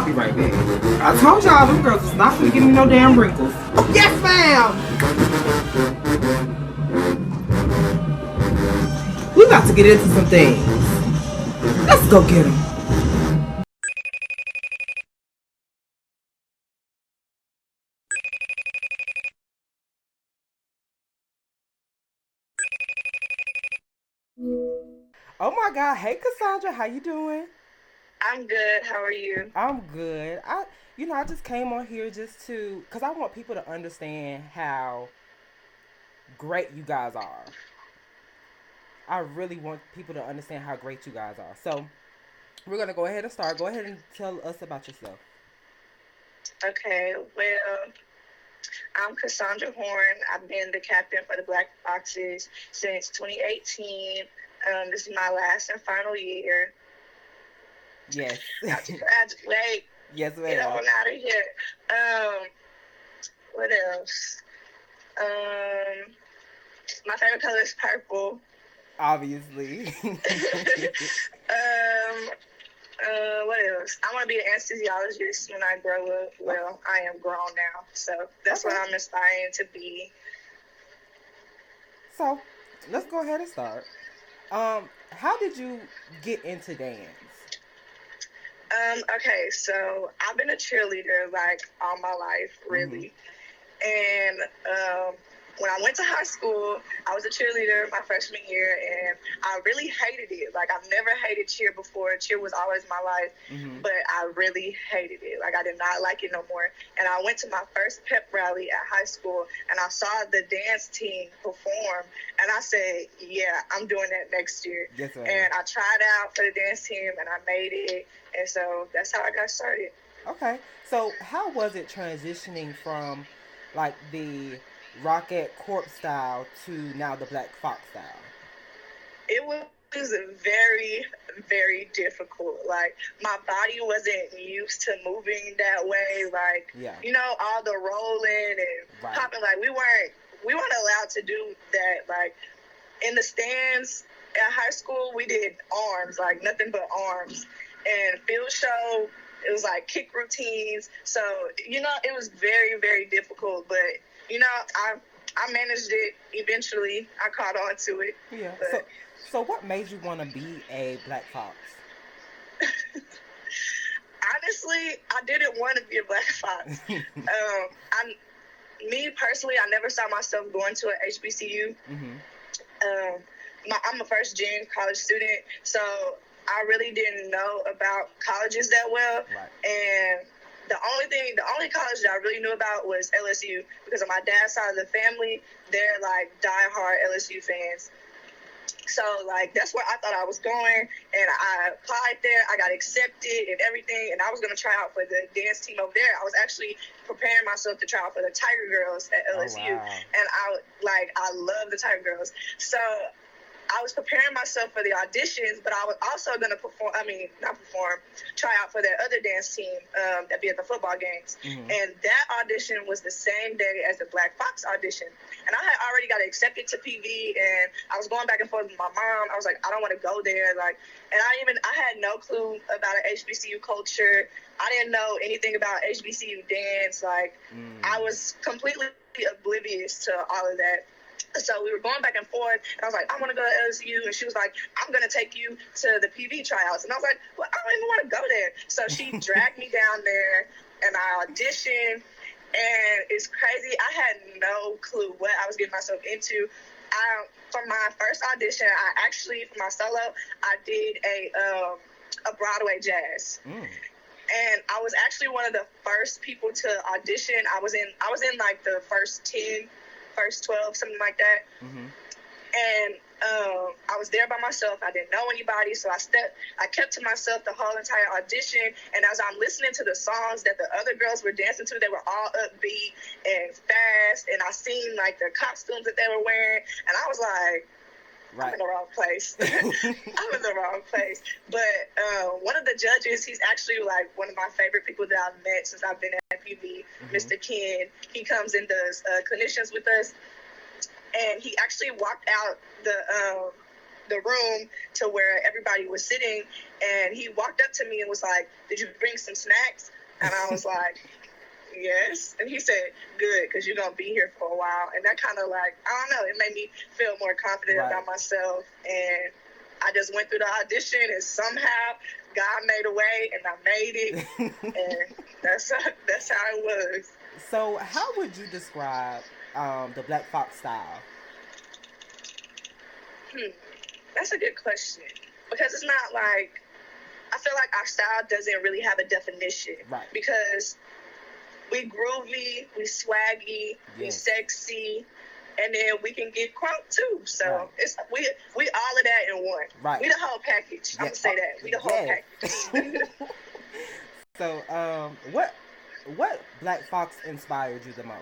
I'll be right back. I told y'all them girls was not gonna give me no damn wrinkles. Yes, ma'am! We got to get into some things. Let's go get them. Oh my God! Hey, Cassondra, how you doing? I'm good. How are you? I'm good. I just came on here just cause I want people to understand how great you guys are. I really want people to understand how great you guys are. So we're gonna go ahead and start. Go ahead and tell us about yourself. Okay, well, I'm Cassandra Horn. I've been the captain for the Black Foxes since 2018. This is my last and final year. Yes. About to graduate, Yes, get ma'am. on out of here. Um, what else? Um, my favorite color is purple. Obviously. um, what else? I want to be an anesthesiologist when I grow up. Well, I am grown now, so that's what Okay. I'm aspiring to be. So let's go ahead and start. How did you get into dance? Okay, so I've been a cheerleader like all my life, Mm-hmm. really. And when I went to high school, I was a cheerleader my freshman year, and I really hated it. Like, I've never hated cheer before. Cheer was always my life, Mm-hmm. but I really hated it. Like, I did not like it no more. And I went to my first pep rally at high school, and I saw the dance team perform, and I said, yeah, I'm doing that next year. Yes, ma'am. And I tried out for the dance team, and I made it, and so that's how I got started. Okay. So how was it transitioning from like the Rocket Corp style to now the Black Fox style? It was very, very difficult. Like, my body wasn't used to moving that way. Like, Yeah. all the rolling and Right. popping. Like, we weren't allowed to do that. Like, in the stands at high school, we did arms, like nothing but arms. And field show, it was like kick routines. So, it was very, very difficult. But, I managed it eventually. I caught on to it. Yeah. So But so what made you want to be a Black Fox? honestly, I didn't want to be a Black Fox. I, Me personally, I never saw myself going to an HBCU. Mm-hmm. Um, I'm a first gen college student, so I really didn't know about colleges that well. Right. And the only college that I really knew about was LSU, because on my dad's side of the family, they're like diehard LSU fans. So, like, that's where I thought I was going, and I applied there. I got accepted and everything, and I was going to try out for the dance team over there. I was actually preparing myself to try out for the Tiger Girls at Oh LSU, wow. and I love the Tiger Girls. So I was preparing myself for the auditions, but I was also going to not perform, try out for that other dance team that be at the football games. Mm-hmm. And that audition was the same day as the Black Fox audition. And I had already got accepted to PV, and I was going back and forth with my mom. I was like, I don't want to go there. Like, and I had no clue about an HBCU culture. I didn't know anything about HBCU dance. Like, I was completely oblivious to all of that. So we were going back and forth, and I was like, I want to go to LSU, and she was like, I'm going to take you to the PV tryouts. And I was like, well, I don't even want to go there. So she dragged me down there, and I auditioned, and it's crazy. I had no clue what I was getting myself into. For my first audition, for my solo, I did a Broadway jazz. And I was actually one of the first people to audition. I was in like the first 12, something like that. Mm-hmm. And I was there by myself. I didn't know anybody, so I kept to myself the whole entire audition. And as I'm listening to the songs that the other girls were dancing to, they were all upbeat and fast. And I seen like the costumes that they were wearing, and I was like, right. I'm in the wrong place. I'm in the wrong place. But one of the judges, he's actually like one of my favorite people that I've met since I've been at PV, Mr. Ken. He comes and does clinicians with us. And he actually walked out the the room to where everybody was sitting, and he walked up to me and was like, "Did you bring some snacks?" And I was like, "Yes." And he said, "Good, because you're gonna be here for a while." And that kind of like, I don't know, it made me feel more confident about myself. And I just went through the audition, and somehow God made a way, and I made it. And that's how it was. So, how would you describe the Black Fox style? That's a good question, because it's not like, I feel like our style doesn't really have a definition. Right. Because we groovy, we swaggy, we sexy, and then we can get crunk too. So it's we all of that in one. Right. We the whole package. I'm gonna say that. We the whole package. So, what Black Fox inspired you the most?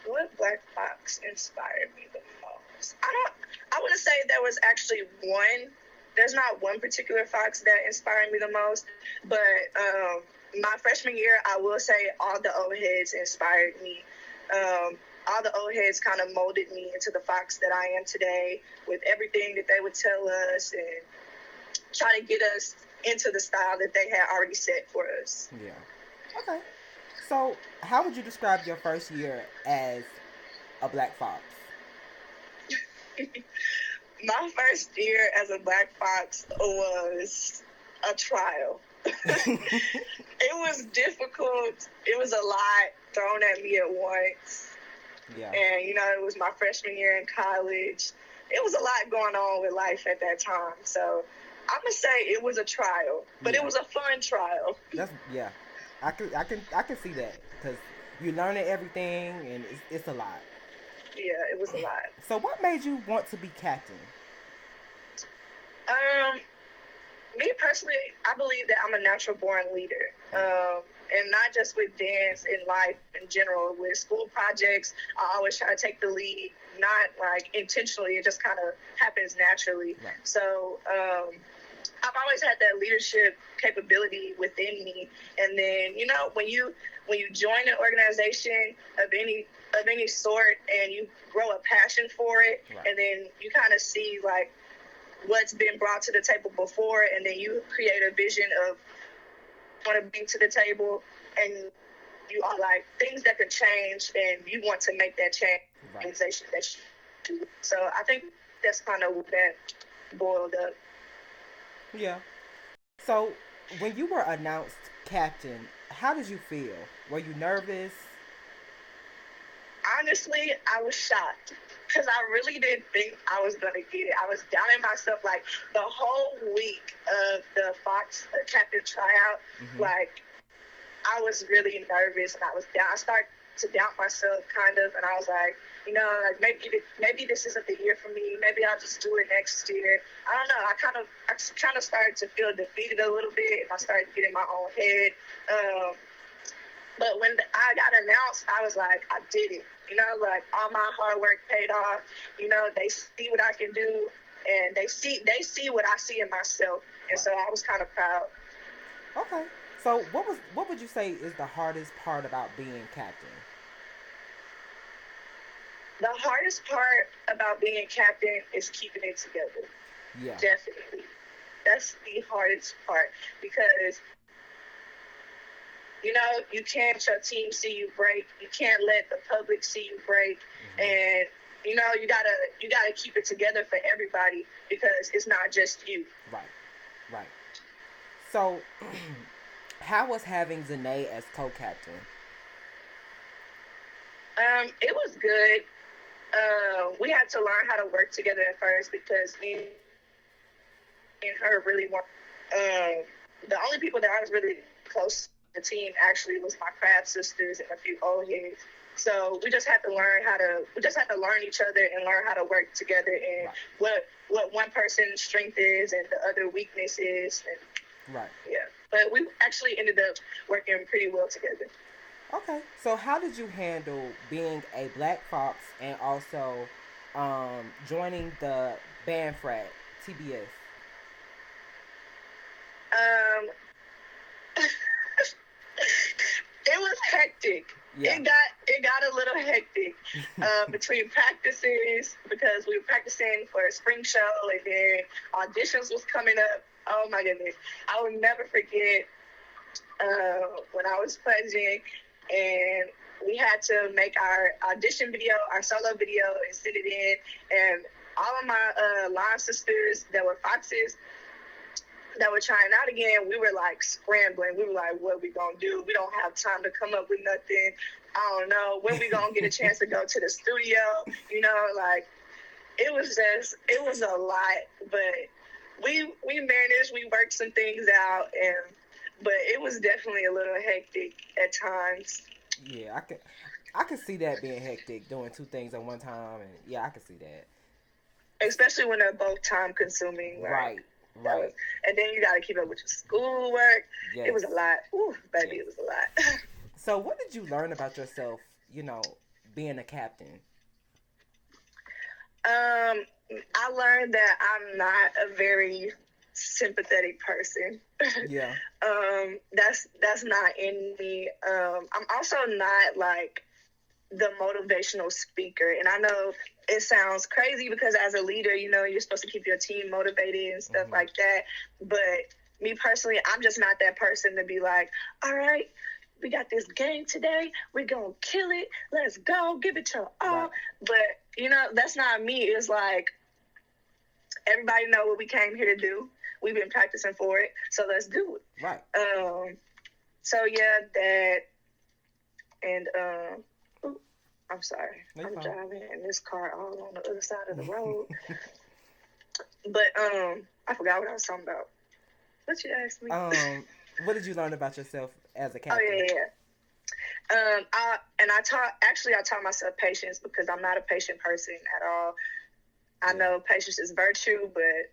What Black Fox inspired me the most? I wouldn't say there was actually one. There's not one particular Fox that inspired me the most, but my freshman year, I will say all the old heads inspired me. All the old heads kind of molded me into the Fox that I am today, with everything that they would tell us and try to get us into the style that they had already set for us. Yeah. Okay. So, how would you describe your first year as a Black Fox? My first year as a Black Fox was a trial. It was difficult. It was a lot thrown at me at once. Yeah. And, it was my freshman year in college. It was a lot going on with life at that time. So I'm going to say it was a trial, but it was a fun trial. I can see that, because you're learning everything, and it's a lot. Yeah, it was a lot. So what made you want to be captain? Me personally, I believe that I'm a natural born leader. And not just with dance, in life in general, with school projects, I always try to take the lead, not like intentionally, it just kind of happens naturally. Right. So I've always had that leadership capability within me. And then, when you join an organization of any sort, and you grow a passion for it, right. And then you kind of see like what's been brought to the table before, and then you create a vision of want to bring to the table, and you are like things that can change, and you want to make that change. Right. Organization that you do. So I think that's kind of what that boiled up. Yeah. So when you were announced captain, how did you feel? Were you nervous? Honestly, I was shocked, because I really didn't think I was going to get it. I was doubting myself like the whole week of the Fox captain tryout. Mm-hmm. Like, I was really nervous, and I was down. I started to doubt myself kind of, and I was like, like maybe this isn't the year for me. Maybe I'll just do it next year. I don't know. I kind of started to feel defeated a little bit, and I started getting my own head. But when I got announced, I was like, I did it. Like all my hard work paid off. They see what I can do, and they see what I see in myself. And so I was kind of proud. Okay. So what would you say is the hardest part about being captain? The hardest part about being captain is keeping it together. Yeah. Definitely. That's the hardest part, because you can't let your team see you break. You can't let the public see you break. Mm-hmm. And you gotta keep it together for everybody, because it's not just you. Right. So how was having Zanae as co-captain? It was good. We had to learn how to work together at first, because me and her really weren't. The only people that I was really close to the team actually was my craft sisters and a few old heads. So we just had to learn each other and learn how to work together, and right. what one person's strength is and the other weakness is. And, right. Yeah. But we actually ended up working pretty well together. Okay. So how did you handle being a Black Fox and also joining the band frat, TBS? It was hectic. Yeah. It got a little hectic between practices because we were practicing for a spring show and then auditions was coming up. Oh my goodness. I will never forget when I was pledging and we had to make our audition video, our solo video, and send it in. And all of my line sisters that were foxes that were trying out again, we were like scrambling. We were like, what we gonna do? We don't have time to come up with nothing. I don't know. When we gonna get a chance to go to the studio? You know, like, it was a lot. But we managed. We worked some things out, but it was definitely a little hectic at times. Yeah, I could see that being hectic, doing two things at one time, and yeah, I could see that. Especially when they're both time consuming. Right, right. And then you got to keep up with your schoolwork. Yes. It was a lot. Ooh, baby, Yes. It was a lot. So, what did you learn about yourself, being a captain? I learned that I'm not a very sympathetic person. Yeah. That's not in me. I'm also not like the motivational speaker, and I know it sounds crazy because as a leader, you're supposed to keep your team motivated and stuff like that. But me personally, I'm just not that person to be like, all right, we got this game today, we're gonna kill it, let's go, give it to all. Right. But that's not me. It's like, everybody know what we came here to do. We've been practicing for it, so let's do it. Right. So yeah, that, and I'm sorry. I'm driving in this car all on the other side of the road. But I forgot what I was talking about. What you asked me? What did you learn about yourself as a captain? Oh yeah. I taught myself patience because I'm not a patient person at all. I know patience is virtue, but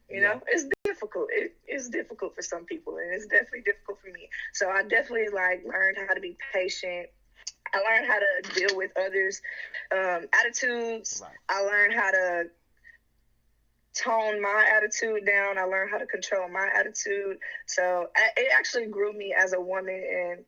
you know, it's difficult. It's difficult for some people, and it's definitely difficult for me. So I definitely learned how to be patient. I learned how to deal with others' attitudes. Right. I learned how to tone my attitude down. I learned how to control my attitude. So it actually grew me as a woman, and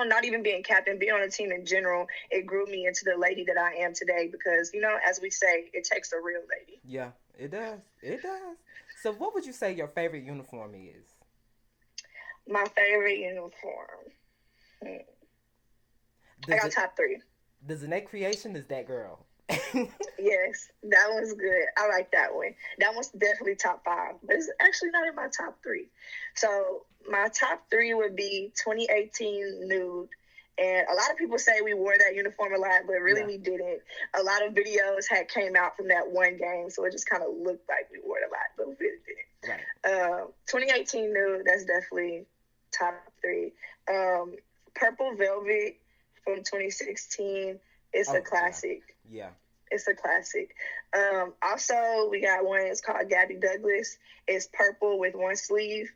not even being captain, being on a team in general, it grew me into the lady that I am today because, as we say, it takes a real lady. Yeah, it does. It does. So what would you say your favorite uniform is? My favorite uniform? I got top 3. The Zane Creation is that girl. Yes, that one's good. I like that one. That one's definitely top 5, but it's actually not in my top 3. So my top 3 would be 2018 nude. And a lot of people say we wore that uniform a lot, but really we didn't. A lot of videos had came out from that one game, so it just kind of looked like we wore it a lot, but we really didn't. Right. 2018 nude, that's definitely top 3. Purple Velvet from 2016. It's a classic. Yeah. It's a classic. Also, we got one. It's called Gabby Douglas. It's purple with one sleeve.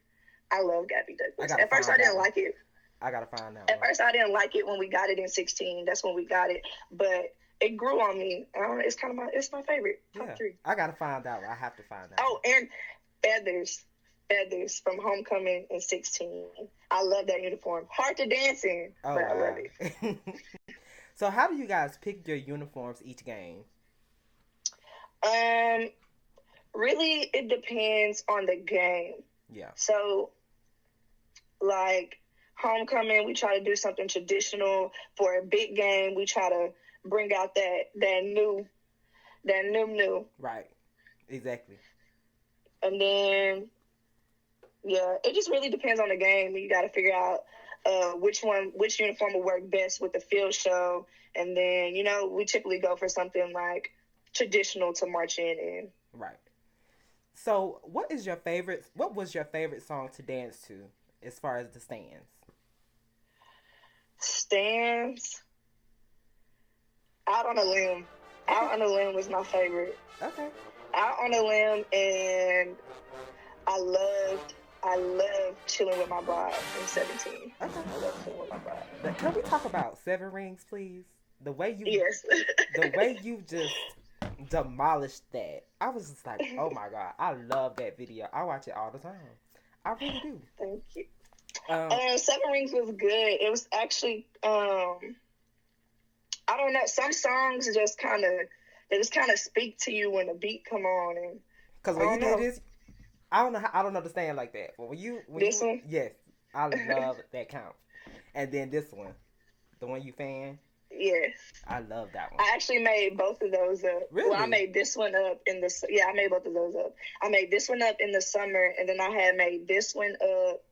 I love Gabby Douglas. At first, I didn't like it. I gotta find out. At first, I didn't like it when we got it in 16. That's when we got it. But it grew on me. It's it's my favorite. Top 3. I gotta find out. I have to find out. Oh, and Feathers from Homecoming in 16. I love that uniform. Hard to dance in, but I love it. So how do you guys pick your uniforms each game? Really, it depends on the game. Yeah. So, Homecoming, we try to do something traditional. For a big game, we try to bring out that new. Right. Exactly. And then, it just really depends on the game. You got to figure out which uniform will work best with the field show. And then, we typically go for something traditional to march in. Right. So what was your favorite song to dance to as far as the stands? Stands? Out on a Limb. Out on a Limb was my favorite. Okay. Out on a Limb, and I loved Chilling with My bride in 17. Okay. I love Chilling with My bride. But can we talk about Seven Rings, please? The way you just demolished that. I was just like, oh my God, I love that video. I watch it all the time. I really do. Thank you. Seven Rings was good. It was actually I don't know. Some songs just kind of speak to you when the beat come on, and Because I when you don't did know this, I don't know. I don't understand like that. But this one. yes, I love that count. And then this one, the one you fan, Yes, I love that one. I actually made both of those up. Really? Well, I made this one up in the I made both of those up. I made this one up in the summer, and then I had made this one up.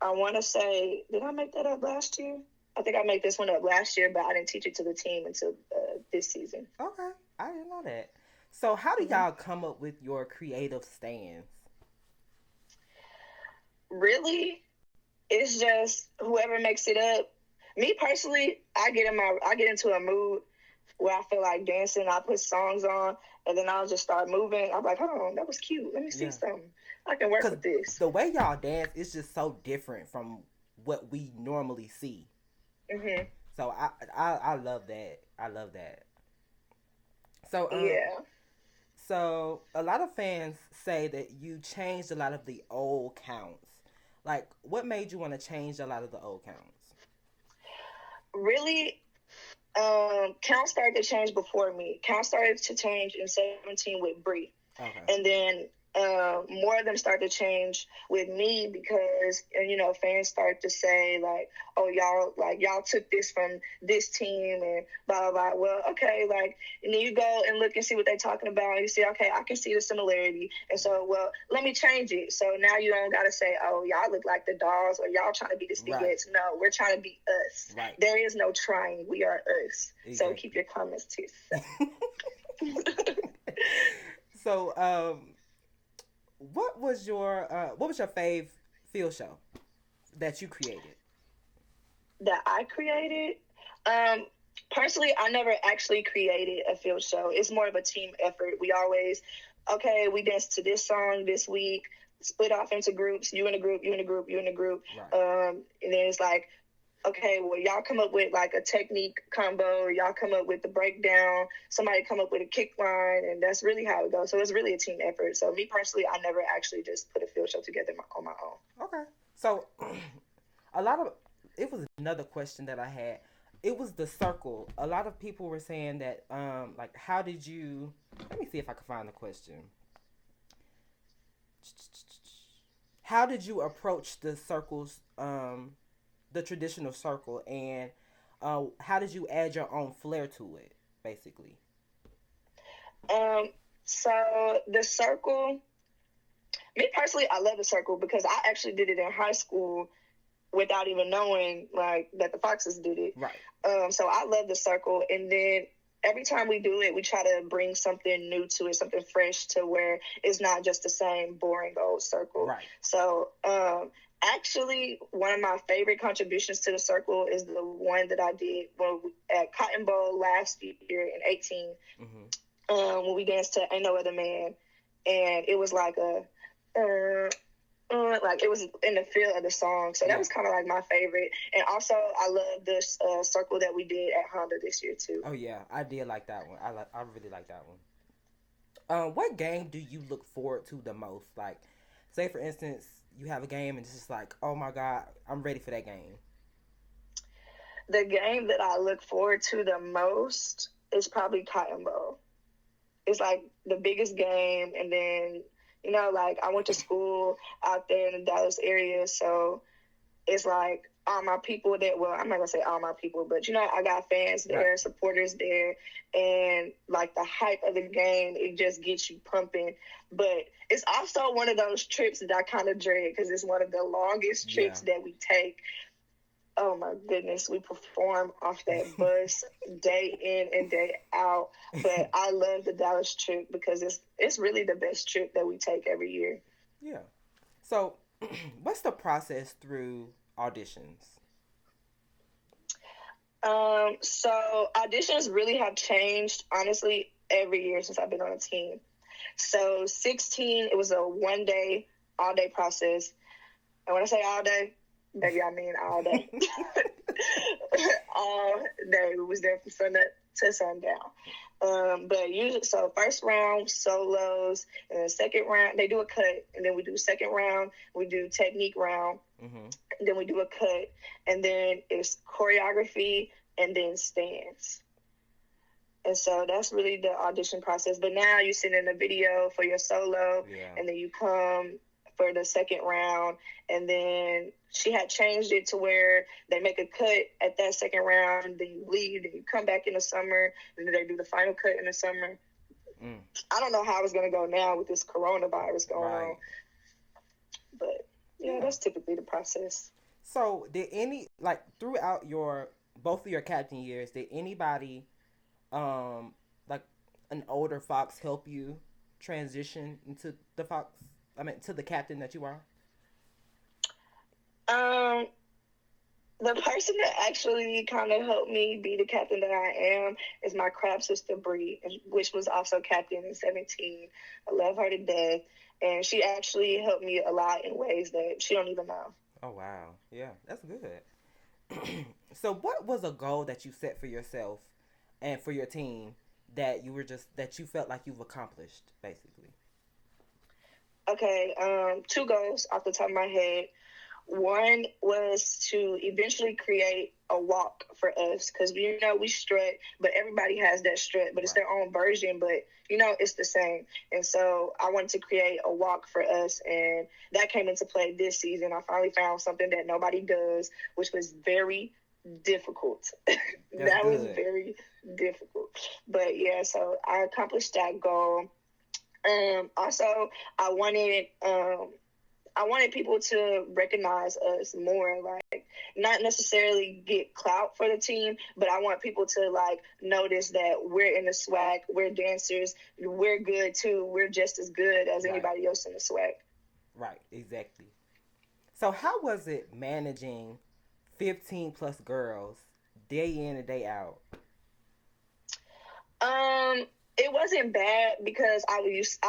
I want to say, did I make that up last year? I think I made this one up last year, but I didn't teach it to the team until this season. Okay, I didn't know that. So, how do y'all come up with your creative stands? Really, it's just whoever makes it up. Me personally, I get into a mood where I feel like dancing. I put songs on, and then I'll just start moving. I'm like, hold on, that was cute. Let me see something. I can work with this. The way y'all dance is just so different from what we normally see. So I love that. I love that. So yeah. So a lot of fans say that you changed a lot of the old counts. Like, what made you want to change a lot of the old counts? Really, count started to change before me. Count started to change in 2017 with Bree. Okay. And then more of them start to change with me because, fans start to say like, oh, y'all took this from this team and blah, blah, blah. Well, okay, and then you go and look and see what they're talking about. And you see, okay, I can see the similarity. And so, well, let me change it. So now you don't got to say, oh, y'all look like the dolls or y'all trying to be the Spigettes. Right. No, we're trying to be us. Right. There is no trying. We are us. Exactly. So keep your comments to yourself. So, what was your fave field show that you created? That I created? Personally, I never actually created a field show. It's more of a team effort. We always, okay, we danced to this song this week, split off into groups, you in a group, you in a group, you in a group. Right. And then it's like, okay, well, y'all come up with like a technique combo, y'all come up with the breakdown, somebody come up with a kick line, and that's really how it goes. So it's really a team effort. So me personally, I never actually just put a field show together on my own. Okay. So it was another question that I had. It was the circle. A lot of people were saying that, how did you, let me see if I can find the question. How did you approach the circles, the traditional circle, and how did you add your own flair to it, basically? So the circle, me personally, I love the circle because I actually did it in high school without even knowing that the Foxes did it. Right. So I love the circle, and then every time we do it, we try to bring something new to it, something fresh to where it's not just the same boring old circle. Right. So actually, one of my favorite contributions to the circle is the one that I did at Cotton Bowl last year in 18, when we danced to Ain't No Other Man, and it was like it was in the feel of the song. So that was kind of like my favorite. And also, I love this circle that we did at Honda this year too. Oh yeah, I did like that one. I really like that one. What game do you look forward to the most? Like, say for instance, you have a game and it's just like, oh my God, I'm ready for that game. The game that I look forward to the most is probably Cotton Bowl. It's like the biggest game, and then I went to school out there in the Dallas area, so it's like all my people there. Well, I'm not gonna say all my people, but I got fans there, right, supporters there, and like the hype of the game, it just gets you pumping. But it's also one of those trips that I kind of dread because it's one of the longest trips that we take. Oh my goodness, we perform off that bus day in and day out. But I love the Dallas trip because it's really the best trip that we take every year. Yeah. So, what's the process through auditions? So auditions really have changed, honestly, every year since I've been on a team. So 16, it was a one-day, all-day process. And when I say all day, baby, I mean all day. All day. We was there from sun up to sundown. But usually, so first round, solos, and then second round, they do a cut, and then we do second round, we do technique round, Mm-hmm. Then we do a cut, and then it's choreography, and then stands. And so that's really the audition process. But now you send in a video for your solo, Yeah. and then you come for the second round. And then she had changed it to where they make a cut at that second round, then you leave, then you come back in the summer, and then they do the final cut in the summer. Mm. I don't know how it's going to go now with this coronavirus going on, Right. but yeah, Yeah. that's typically the process. So did any like throughout your both of your captain years, did anybody um like an older fox help you transition into the fox? I mean, to the captain that you are. Um, the person that actually kind of helped me be the captain that I am is my crab sister Bree, which was also captain in 17. I love her to death, and she actually helped me a lot in ways that she don't even know. Oh wow, yeah, that's good. So, what was a goal that you set for yourself and for your team that you were just that you felt like you've accomplished, basically? Okay, two goals off the top of my head. One was to eventually create a walk for us because we strut, but everybody has that strut, but it's Right, their own version, but it's the same. And so I wanted to create a walk for us, and that came into play this season. I finally found something that nobody does, which was very difficult. that's That was good. very difficult. But yeah, so I accomplished that goal. Also, I wanted I wanted people to recognize us more, like not necessarily get clout for the team, but I want people to like notice that we're in the swag, we're dancers, we're good too, we're just as good as Right, anybody else in the swag. right, exactly. So, how was it managing 15 plus girls day in and day out? Um, it wasn't bad because I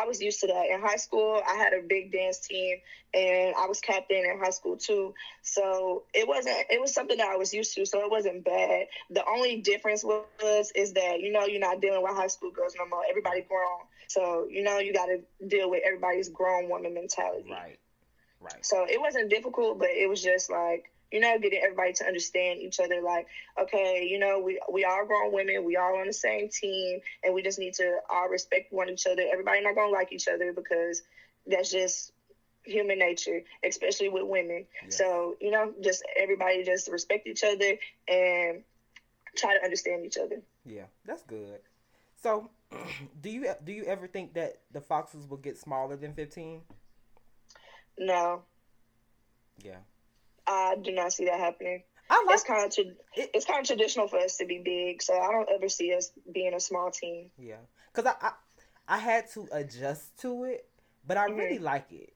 was used to that. In high school, I had a big dance team, and I was captain in high school too. So it was something that I was used to. So it wasn't bad. The only difference was is that you're not dealing with high school girls no more. Everybody Right, grown. So you got to deal with everybody's grown woman mentality. right, right. So it wasn't difficult, but it was just like, getting everybody to understand each other. Like, okay, we all grown women, we all on the same team, and we just need to all respect one each other. Everybody not gonna like each other because that's just human nature, especially with women. Yes. So, just everybody just respect each other and try to understand each other. Yeah, that's good. So, do you ever think that the foxes will get smaller than 15? No, Yeah, I do not see that happening. I It's like it. it's kind of traditional for us to be big, so I don't ever see us being a small team. Yeah, because I had to adjust to it, but I really Hmm. like it.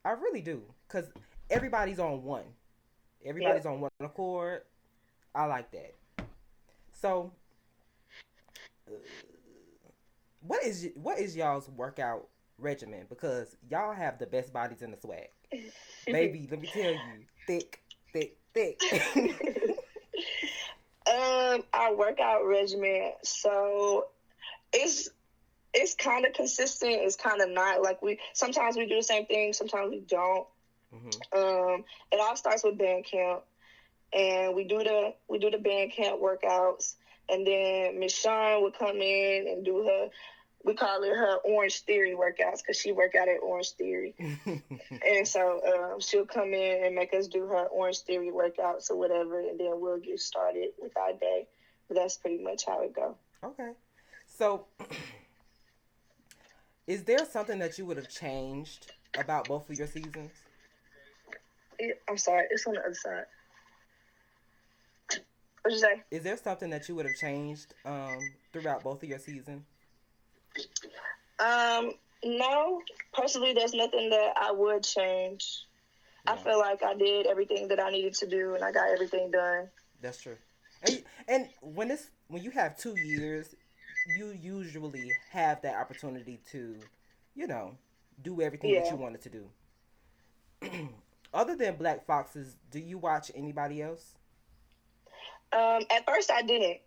I really do, because everybody's on one. Everybody's Yep. on one accord. I like that. So, uh, what is y'all's workout regimen? Because y'all have the best bodies in the swag. Baby, let me tell you, thick, thick, thick. Our workout regimen. So it's it's kind of consistent. It's kind of not like we sometimes we do the same thing, sometimes we don't. Hmm. It all starts with band camp, and we do the band camp workouts, and then Miss Shawn would come in and do her. We call it her Orange Theory workouts because she work out at Orange Theory. And so she'll come in and make us do her Orange Theory workouts or whatever, and then we'll get started with our day. But that's pretty much how it goes. Okay. So, is there something that you would have changed about both of your seasons? I'm sorry, it's on the other side. What'd you say? Is there something that you would have changed throughout both of your seasons? Um, no, personally, there's nothing that I would change. I Yeah, feel like I did everything that I needed to do, and I got everything done. that's true. And when you have 2 years, you usually have that opportunity to, you know, do everything that Yeah. you wanted to do. Other than Black Foxes, do you watch anybody else? At first, I didn't.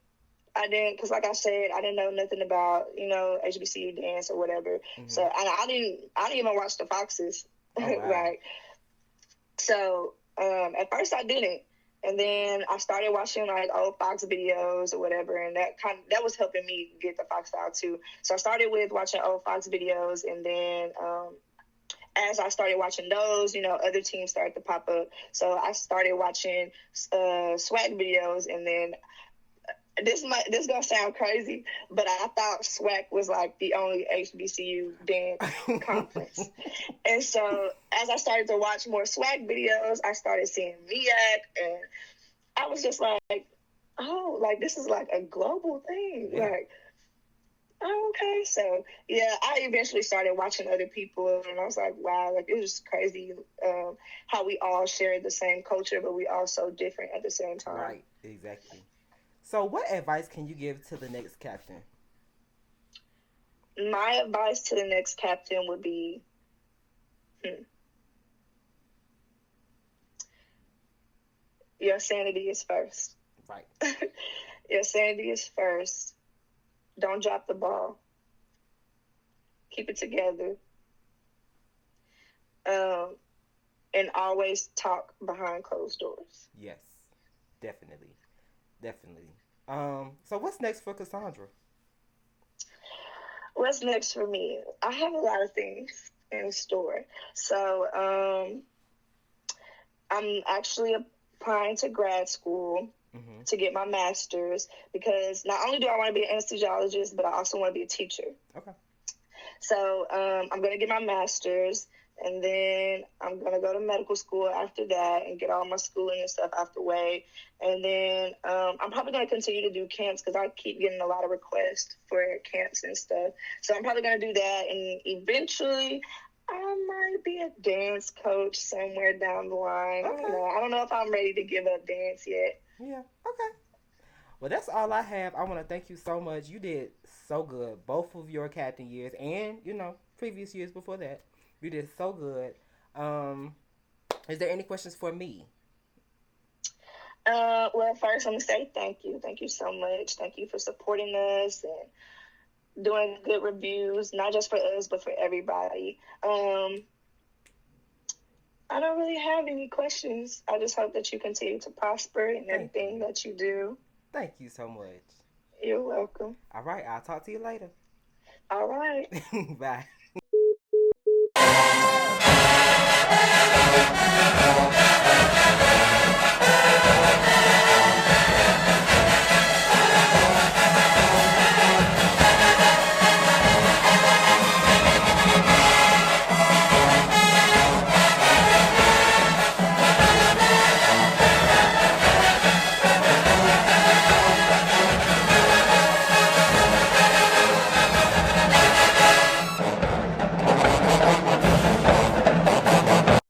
I didn't, because like I said, I didn't know nothing about HBCU dance or whatever. Hmm. So I didn't even watch the Foxes, Oh wow. right? So At first I didn't. And then I started watching like old Fox videos or whatever, and that was helping me get the Fox style too. So I started with watching old Fox videos, and then as I started watching those, other teams started to pop up. So I started watching swag videos, and then this gonna sound crazy, but I thought SWAC was like the only HBCU dance conference. And so as I started to watch more SWAC videos, I started seeing MEAC, and I was just like, oh, like this is like a global thing. Yeah. Like, oh, okay. So yeah, I eventually started watching other people, and I was like, wow, like it was crazy how we all shared the same culture, but we all so different at the same time. Right, exactly. So, what advice can you give to the next captain? My advice to the next captain would be, your sanity is first. Right. Your sanity is first. Don't drop the ball. Keep it together. And always talk behind closed doors. Yes, definitely. Definitely. So what's next for Cassondra? What's next for me? I have a lot of things in store. So I'm actually applying to grad school to get my master's, because not only do I want to be an anesthesiologist, but I also want to be a teacher. Okay. So I'm going to get my master's, and then I'm going to go to medical school after that and get all my schooling and stuff out the way. And then I'm probably going to continue to do camps, because I keep getting a lot of requests for camps and stuff. So I'm probably going to do that. And eventually I might be a dance coach somewhere down the line. Okay. I don't know if I'm ready to give up dance yet. Yeah. Okay. Well, that's all I have. I want to thank you so much. You did so good. Both of your captain years and, previous years before that. You did so good. Is there any questions for me? Well, first, I'm going to say thank you. Thank you so much. Thank you for supporting us and doing good reviews, not just for us, but for everybody. I don't really have any questions. I just hope that you continue to prosper in everything that you do. Thank you so much. You're welcome. All right. I'll talk to you later. All right. Bye.